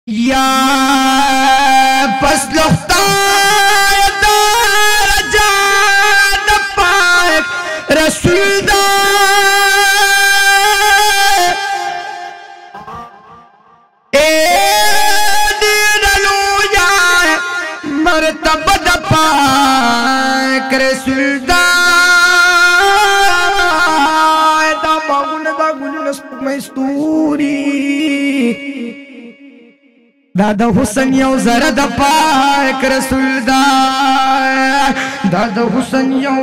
या पस रसूल मरतबा द पाक रसूल दा बागुन मस्तूरी दादा हुसैन यो जरा द पाक रसूल दा दादा हुसैन यो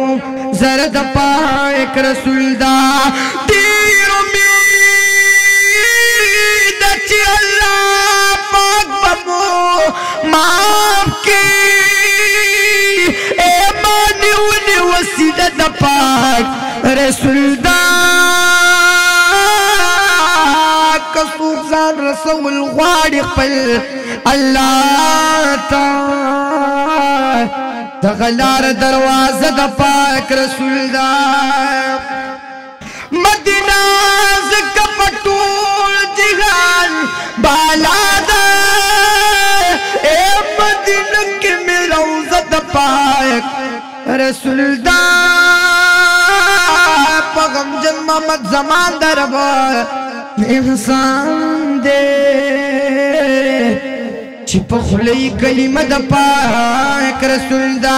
जरा द पाक रसूल दा तीर उम्मीद ची अल्लाह पाक बबू माफ की ए मानी उनी वसीला द पाक रसूल दा कसुफान रसूल वाड़ी पल अल्लाह ता दगलार दरवाज़ा द पाक रसूल दा मदीना ज़का पटूल जिहान बाला दा ए मदीना के में रौज़ा द पाक रसूल दा पगम जन मोहम्मद ज़मान दरबार इंसान दे छिप खुली कलिमा द पाक रसूल दा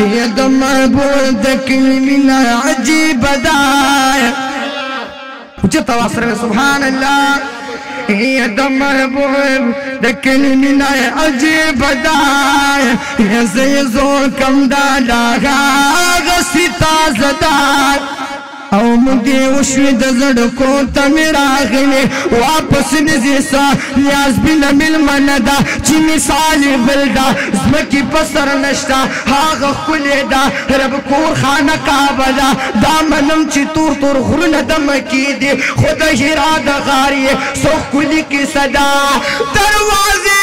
ये द महबूब द कलिमा अजीब दा उच्च तवासर सुभान अल्लाह ये द महबूब द कलिमा अजीब दा ये से जोर कम दा लागा गसिता ज़दा औ मुझे उश्वी दज़ड़ को तमेरा गले वापस नज़ीसा न्याज भी न मिल मनदा चिनी साली बिल्दा ज़मकी पसर नश्ता हाग खुलेदा रब कोर खाना काबला दामनम ची तूर तूर खुरन दम की दे खुद हिरा दगारी सोख कुली की सदा दरवाजे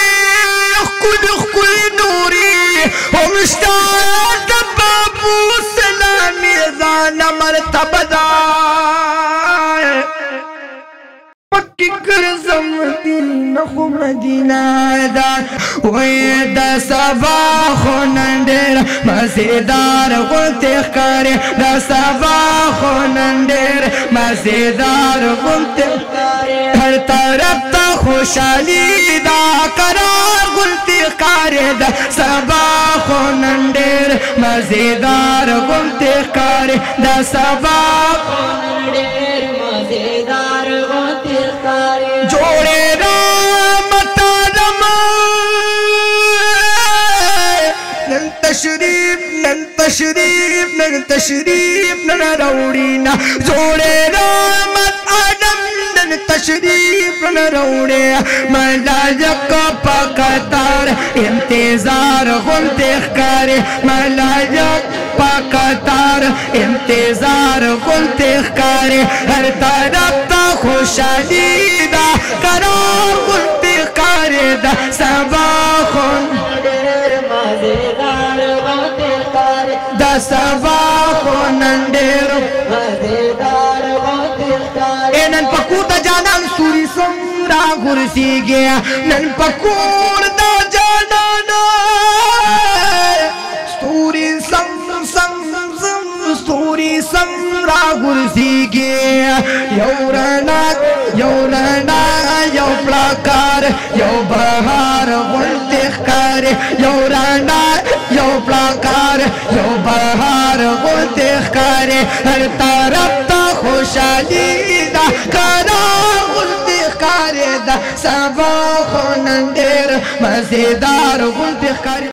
खुली नूरी हमश्ता बाबू सलामी ज़ाना मरतबा पक्की कर मदीना खो मदीना दा वही दा सबा खो नंडेर मज़ेदार गुलते करे दा सबा खो नंडेर मज़ेदार गुलते हर तरफ ता खुशहाली दा करार गुलते करे दा सबा खो नंडेर मज़ेदार गुलते करे दा सबा खो नंडेर मज़ेदार गुलते करे जोड़े तशरीफ नन रौड़ीना जोड़े रामत आदम नन तशरीफ नन रौड़े मलाजक पकतार इंतजार गुलते करे मलाजक पकतार इंतजार गुलते करे हर तरफ ता खुशहाली दा करार गुलते करे दा सबा सबा को नंडेर मज़ेदार नन पकूर दा जाना सूरी समरा गुरसी गया नन पकूर दा जाना सूरी सूरी समरा गुरसी गया यौरना यौ प्लाकार यौ बहार गुलते करे यौरना यौ प्लाकार यौ बहार गुलते करे हर तरफ ता खुशहाली दा करार गुलते करे दा सबा खो नंडेर मज़ेदार गुलते करे।